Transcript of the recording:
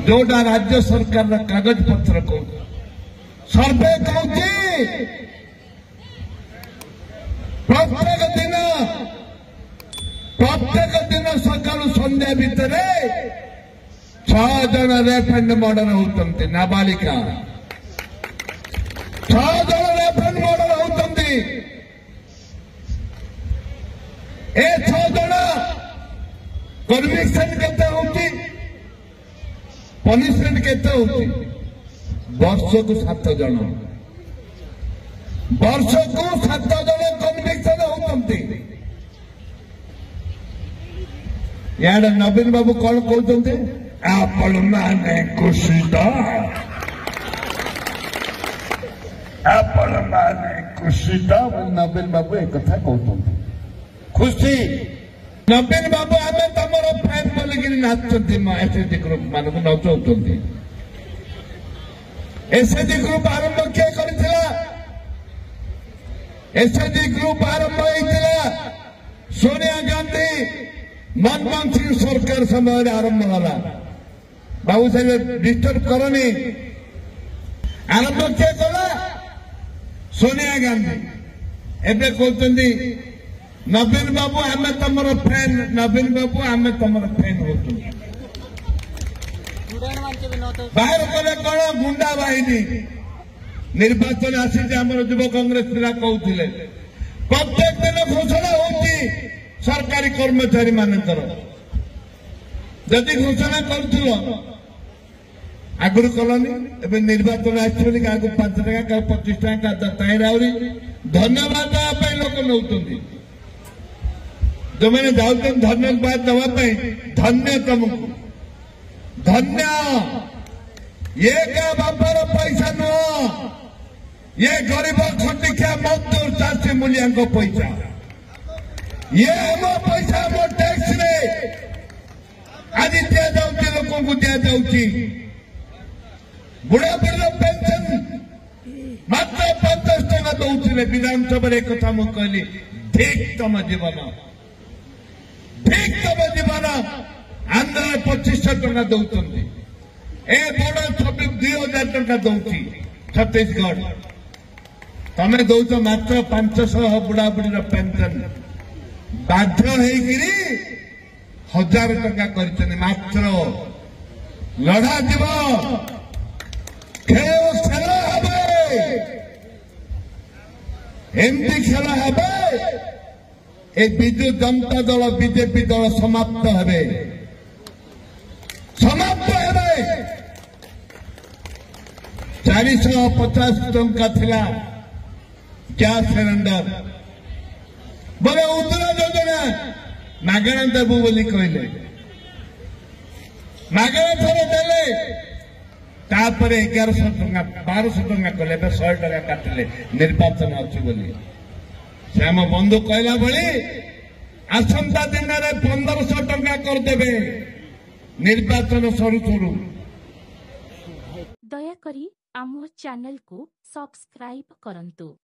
जोटा राज्य सरकार कागज पत्र को सर्वे कौन प्रत्येक दिन सकाल संध्या भितर 6 जन रेप एंड मर्डर होती नाबालिका 6 जन रेप एंड मर्डर होती 6 जन कन्विक्शन केते होती पनिशमेंट केते होती वर्ष को 7 जन कन्विक्शन होती यार नवीन बाबू कौन कहते आपण माने कुशित नवीन बाबू एक कथा कहते खुशी नवीन बाबू आम तुम फैन बोलिक नाचुंट एसएचजी ग्रुप मान नचाऊँ एसएचजी ग्रुप आरंभ किए कर एसएचजी ग्रुप आरंभ होता सोनिया गांधी मनमोहन सिंह सरकार समय आरंभ होला बाबू साहब डिस्टर्ब करनी आरंभ किए कला सोनिया गांधी एवं कहते नवीन बाबू आम तुम फैन नवीन बाबू आम तुम फैन हो बाहर कले कौन गुंडा बाहिनी निर्वाचन आसी युव कांग्रेस पिला कहते प्रत्येक दिन घोषणा होती सरकारी कर्मचारी मानकर जदि घोषणा कर आगुरी कलनी ए निर्वाचन आसो 5 टका क्या 25 टका ताही धन्यवाद देवाई लोक नौ जो मैंने जाऊँ धन्यवाद देवाई धन्य तुमको धन्य ये क्या बापार पैसा नुह ये गरीब खटिखिया मजदूर चाषी मूलिया पैसा ये आम पैसा आम टैक्स रे आज दि जाऊँ लोक को दि जाऊँ बुढ़ा बुढ़ा पेंशन मात्र 50 टका दौले विधानसभा एक कथा मुझे कहली ठीक तुम जीवन आंध्र 2500 टका दौरान ए बड़ 2000 टका दौची छत्तीसगढ़ तमें दौच मात्र 500 बुढ़ा बुढ़ी पेंशन बाध्य होगी 1000 टका कर मात्र लड़ा जीव खेल एमती खेल हे विजु जनता दल बीजेपी दल समाप्त हे 450 टंका थिला गैस सिलेंडर बोले उज्ज्वला योजना मागणा देबू बोली कहले मागणा थोड़े देले तापर 1100 टंका 1200 टंका कले 100 टका काटिले निर्वाचन अच्छी बोली श्याम बंधु कहला भली आसंता दिन में 1500 टंका करदे निर्वाचन सरू सरू दयाकरी आम चैनल को सब्सक्राइब करंतु।